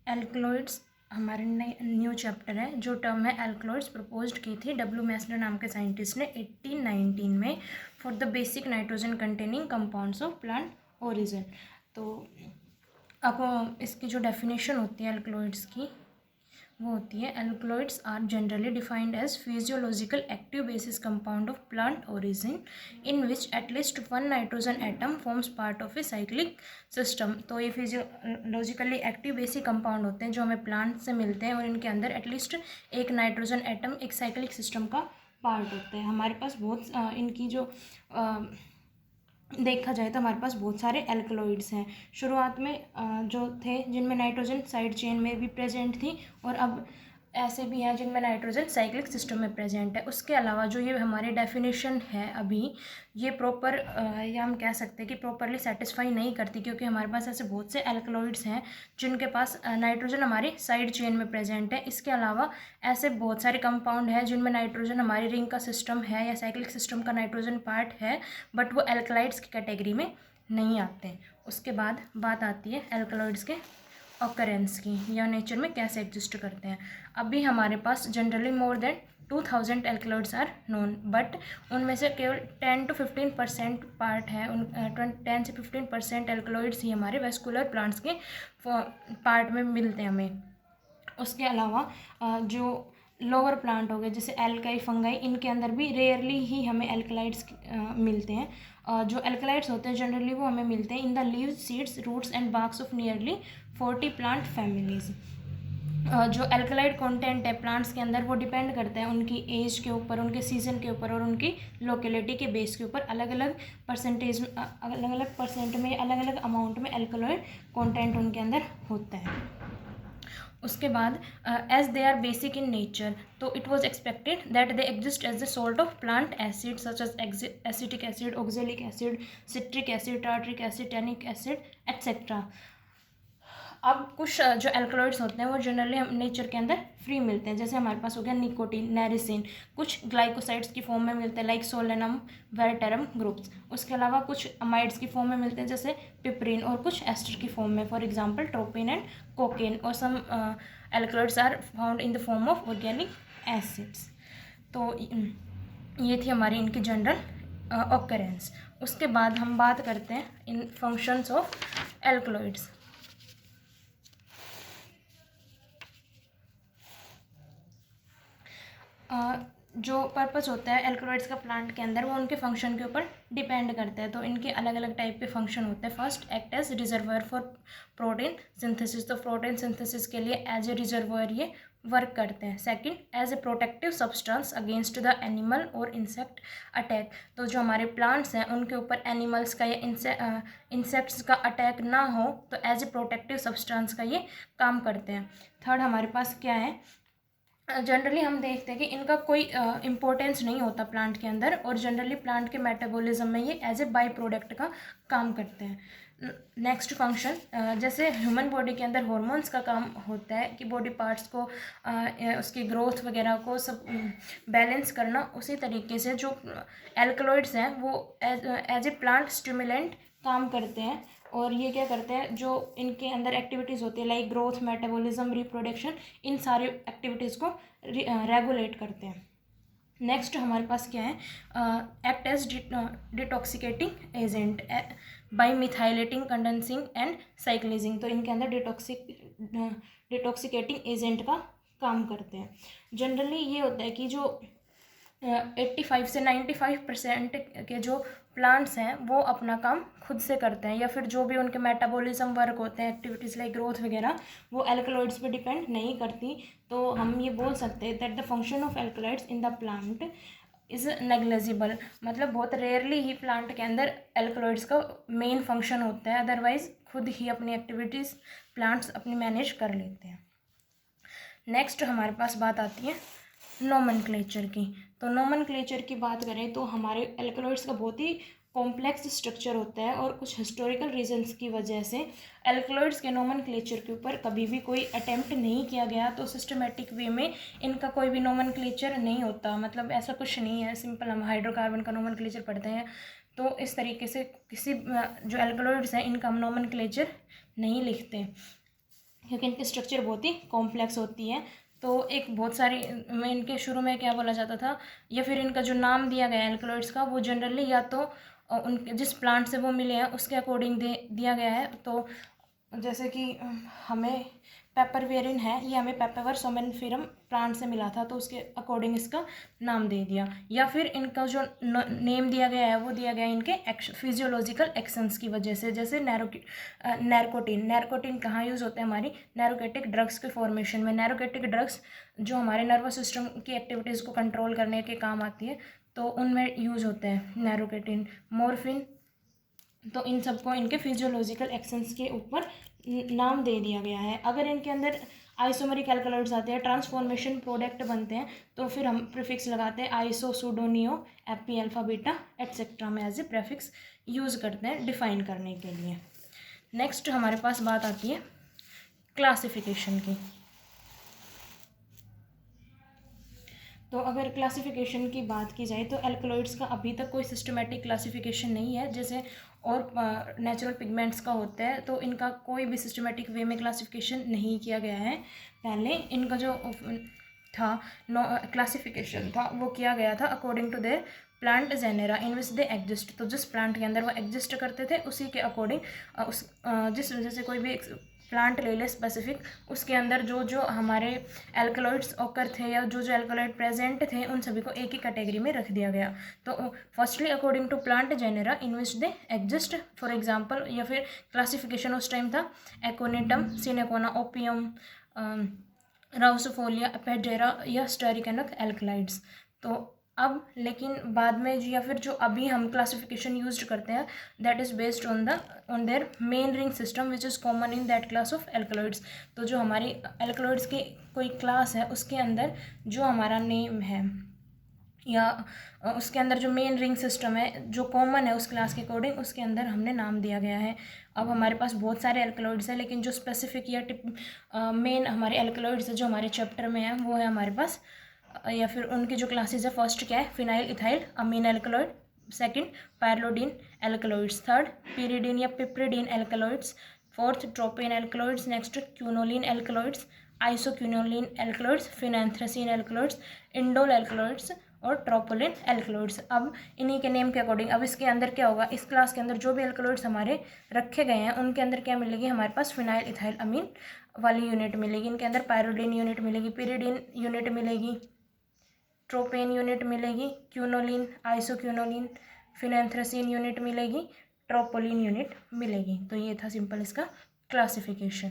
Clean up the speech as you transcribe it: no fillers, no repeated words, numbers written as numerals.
Alkaloids हमारे new chapter है। जो टर्म है एल्कलॉइड्स प्रपोज्ड की थी डब्ल्यू मैस्टर नाम के साइंटिस्ट ने 1819 में for the basic nitrogen containing compounds of plant origin. तो अब इसकी जो डेफिनेशन होती है एल्कलॉइड्स की वो होती है, alkaloids are generally defined as physiological active bases compound of plant origin in which at least one nitrogen atom forms part of a cyclic system. तो ये फिजियोलॉजिकली एक्टिव बेसिक कंपाउंड होते हैं जो हमें प्लांट से मिलते हैं और इनके अंदर एटलीस्ट एक नाइट्रोजन एटम एक साइक्लिक सिस्टम का पार्ट होता है। हमारे पास बहुत इनकी जो देखा जाए तो हमारे पास बहुत सारे एल्कलॉइड्स हैं। शुरुआत में जो थे जिनमें नाइट्रोजन साइड चेन में भी प्रेजेंट थी और अब ऐसे भी हैं जिनमें नाइट्रोजन साइक्लिक सिस्टम में प्रेजेंट है। उसके अलावा जो ये हमारी डेफिनेशन है अभी ये प्रॉपर या हम कह सकते हैं कि प्रॉपरली सेटिस्फाई नहीं करती, क्योंकि हमारे पास ऐसे बहुत से एल्कलॉइड्स हैं जिनके पास नाइट्रोजन हमारी साइड चेन में प्रेजेंट है। इसके अलावा ऐसे बहुत सारे कंपाउंड हैं जिनमें नाइट्रोजन हमारी रिंग का सिस्टम है या साइक्लिक सिस्टम का नाइट्रोजन पार्ट है, बट वो एल्कलाइड्स की कैटेगरी में नहीं आते। उसके बाद बात आती है एल्कलॉइड्स के ऑकरेंस की, या नेचर में कैसे एग्जिस्ट करते हैं। अभी हमारे पास generally more than 2000 alkaloids are known, but उनमें से केवल 10 to 15% पार्ट है, 10 से 15% एल्कलॉइड्स ही हमारे वेस्कुलर प्लांट्स के पार्ट में मिलते हैं हमें। उसके अलावा जो लोअर प्लांट हो गए जैसे एल्काई फंगाई, इनके अंदर भी रेयरली ही हमें एल्कलाइड्स मिलते हैं। जो एल्कलाइड्स होते हैं जनरली वो हमें मिलते हैं in the leaves, seeds, roots and barks of nearly 40 plant families. जो एल्कलाइड कंटेंट है प्लांट्स के अंदर वो डिपेंड करता है उनकी एज के ऊपर, उनके सीजन के ऊपर और उनकी लोकेलिटी के बेस के ऊपर। अलग अलग परसेंटेज अलग अलग परसेंट में अलग अलग अमाउंट में एल्कलॉइड कंटेंट उनके अंदर होता है। उसके बाद as they are basic in nature तो it was expected that they exist as the salt of plant acid such as acetic acid, oxalic acid, citric acid, tartaric acid, tannic acid etcetera. अब कुछ जो alkaloids होते हैं वो generally हम nature के अंदर फ्री मिलते हैं, जैसे हमारे पास हो गया निकोटीन, नेरिसिन, कुछ ग्लाइकोसाइड्स की फॉर्म में मिलते हैं लाइक सोलेनम, वेरेटेरम ग्रुप्स। उसके अलावा कुछ अमाइड्स की फॉर्म में मिलते हैं जैसे पिपरिन, और कुछ एस्टर की फॉर्म में, for example tropine and cocaine. और some alkaloids are found in the form of organic acids. तो ये थी हमारी इनकी जनरल ऑकरेंस। उसके बाद हम बात करते हैं इन फंक्शंस ऑफ एल्कलॉइड्स। जो पर्पस होता है एल्कलॉइड्स का प्लांट के अंदर वो उनके फंक्शन के ऊपर डिपेंड करता है। तो इनके अलग अलग टाइप के फंक्शन होते हैं। First, act as reservoir for protein synthesis, तो प्रोटीन सिंथेसिस के लिए एज ए रिजर्वर ये वर्क करते हैं। Second, as a protective substance against the animal और इंसेक्ट अटैक, तो जो हमारे प्लांट्स हैं उनके ऊपर एनिमल्स का या इंसेक्ट्स का अटैक ना हो तो एज ए प्रोटेक्टिव सब्सटेंस का ये काम करते हैं। थर्ड, हमारे पास क्या है, जनरली हम देखते हैं कि इनका कोई इम्पोर्टेंस नहीं होता प्लांट के अंदर, और जनरली प्लांट के मेटाबॉलिज्म में ये एज ए बाई प्रोडक्ट का काम करते हैं। नेक्स्ट फंक्शन, जैसे ह्यूमन बॉडी के अंदर हॉर्मोन्स का काम होता है कि बॉडी पार्ट्स को उसकी ग्रोथ वगैरह को सब बैलेंस करना, उसी तरीके से जो एल्कलॉइड्स हैं वो एज ए प्लांट स्टिमुलेंट काम करते हैं। और ये क्या करते हैं, जो इनके अंदर एक्टिविटीज़ होती है लाइक ग्रोथ, मेटाबॉलिज्म, रिप्रोडक्शन, इन सारी एक्टिविटीज़ को रेगुलेट करते हैं। नेक्स्ट हमारे पास क्या है, act as detoxicating agent by methylating, condensing and cyclizing, तो इनके अंदर डिटॉक्सिकेटिंग एजेंट का काम करते हैं। जनरली ये होता है कि जो 85 से 95% के जो प्लांट्स हैं वो अपना काम खुद से करते हैं, या फिर जो भी उनके मेटाबॉलिज्म वर्क होते हैं, एक्टिविटीज़ लाइक ग्रोथ वगैरह, वो एल्कलॉइड्स पे डिपेंड नहीं करती। तो हम ये बोल सकते हैं that the function of alkaloids in the plant is negligible, मतलब बहुत रेयरली ही प्लांट के अंदर एल्कलॉइड्स का मेन फंक्शन होता है, अदरवाइज खुद ही अपनी एक्टिविटीज़ प्लांट्स अपनी मैनेज कर लेते हैं। नेक्स्ट हमारे पास बात आती है नोमेनक्लेचर की। तो नोमेनक्लेचर की बात करें तो हमारे एल्कलॉइड्स का बहुत ही कॉम्प्लेक्स स्ट्रक्चर होता है, और कुछ हिस्टोरिकल रीजंस की वजह से एल्कलॉइड्स के नोमेनक्लेचर के ऊपर कभी भी कोई अटेम्प्ट नहीं किया गया। तो सिस्टमेटिक वे में इनका कोई भी नोमेनक्लेचर नहीं होता, मतलब ऐसा कुछ नहीं है सिंपल हम हाइड्रोकार्बन का नोमेनक्लेचर पढ़ते हैं। तो इस तरीके से किसी जो एल्कलॉइड्स हैं इनका हम नोमेनक्लेचर नहीं लिखते। क्योंकि इनकी स्ट्रक्चर बहुत ही कॉम्प्लेक्स होती है। तो एक बहुत सारी इनके शुरू में क्या बोला जाता था, या फिर इनका जो नाम दिया गया है एल्कलॉइड्स का, वो जनरली या तो उनके जिस प्लांट से वो मिले हैं उसके अकॉर्डिंग दिया गया है। तो जैसे कि हमें पेपरवेरिन है, ये हमें पेपरवर सोमेनिफेरम प्लांट से मिला था, तो उसके अकॉर्डिंग इसका नाम दे दिया। या फिर इनका जो नेम दिया गया है वो दिया गया है इनके फिजियोलॉजिकल एक्शंस की वजह से। जैसे नैरकोटिन कहाँ यूज़ होते हैं, हमारी नैरोकेटिक ड्रग्स के फॉर्मेशन में। नैरोकेटिक ड्रग्स जो हमारे नर्वस सिस्टम की एक्टिविटीज़ को कंट्रोल करने के काम आती है, तो उनमें यूज़ होते हैं नैरोकेटिन, मॉर्फिन। तो इन सबको इनके फिजियोलॉजिकल एक्शंस के ऊपर नाम दे दिया गया है। अगर इनके अंदर आइसोमरिक एल्कलॉइड्स आते हैं, ट्रांसफॉर्मेशन प्रोडक्ट बनते हैं, तो फिर हम प्रीफिक्स लगाते हैं iso, pseudo neo, epi, alpha, beta etcetera में एज ए प्रीफिक्स यूज़ करते हैं डिफाइन करने के लिए। नेक्स्ट हमारे पास बात आती है क्लासिफिकेशन की। तो अगर क्लासिफिकेशन की बात की जाए तो एल्कलॉइड्स का अभी तक कोई सिस्टमेटिक क्लासिफिकेशन नहीं है, जैसे और नेचुरल पिगमेंट्स का होता है, तो इनका कोई भी सिस्टमेटिक वे में क्लासिफिकेशन नहीं किया गया है। पहले इनका जो था क्लासिफिकेशन था वो किया गया था according to their plant genera in which they exist. तो जिस प्लांट के अंदर वो एग्जिस्ट करते थे उसी के अकॉर्डिंग जिस वजह से कोई भी प्लांट ले ले स्पेसिफिक, उसके अंदर जो जो हमारे एल्कलॉइड्स ऑकर थे या जो जो एल्कलॉइड प्रेजेंट थे उन सभी को एक ही कैटेगरी में रख दिया गया। तो firstly according to plant genera in which they exist, for example, या फिर क्लासिफिकेशन उस टाइम था एकोनिटम, सिनेकोना, ओपियम, राउसोफोलिया, एपेडेरा या स्टेरिकनक एल्कलाइड्स। तो अब लेकिन बाद में या फिर जो अभी हम क्लासिफिकेशन यूज करते हैं that is based on their main ring system which is common in that class of alkaloids. तो जो हमारी एल्कलॉइड्स की कोई क्लास है उसके अंदर जो हमारा नेम है या उसके अंदर जो मेन रिंग सिस्टम है जो कॉमन है उस क्लास के अकॉर्डिंग, उसके अंदर हमने नाम दिया गया है। अब हमारे पास बहुत सारे एल्कलॉइड्स हैं, लेकिन जो स्पेसिफिक या मेन हमारे एल्कलॉइड्स है जो हमारे चैप्टर में है वो है हमारे पास, या फिर उनकी जो क्लासेज है, फर्स्ट क्या है phenyl ethyl amine alkaloid, second pyrrolidine alkaloids, third pyridine या piperidine alkaloids, fourth tropane alkaloids, next quinoline alkaloids, isoquinoline alkaloids, phenanthrene alkaloids, indole alkaloids और ट्रोपोलिन एल्कलॉइड्स। अब इन्हीं के नेम के अकॉर्डिंग अब इसके अंदर क्या होगा, इस क्लास के अंदर जो भी एल्कलॉइड्स हमारे रखे गए हैं उनके अंदर क्या मिलेगी, हमारे पास फिनाइल इथाइल अमीन वाली यूनिट मिलेगी, इनके अंदर पायरोडीन यूनिट मिलेगी, पिरिडीन यूनिट मिलेगी, ट्रोपेन यूनिट मिलेगी, क्यूनोलिन, आइसोक्यूनोलिन, फिनैंथ्रेसीन यूनिट मिलेगी, ट्रोपोलिन यूनिट मिलेगी। तो ये था सिंपल इसका क्लासिफिकेशन।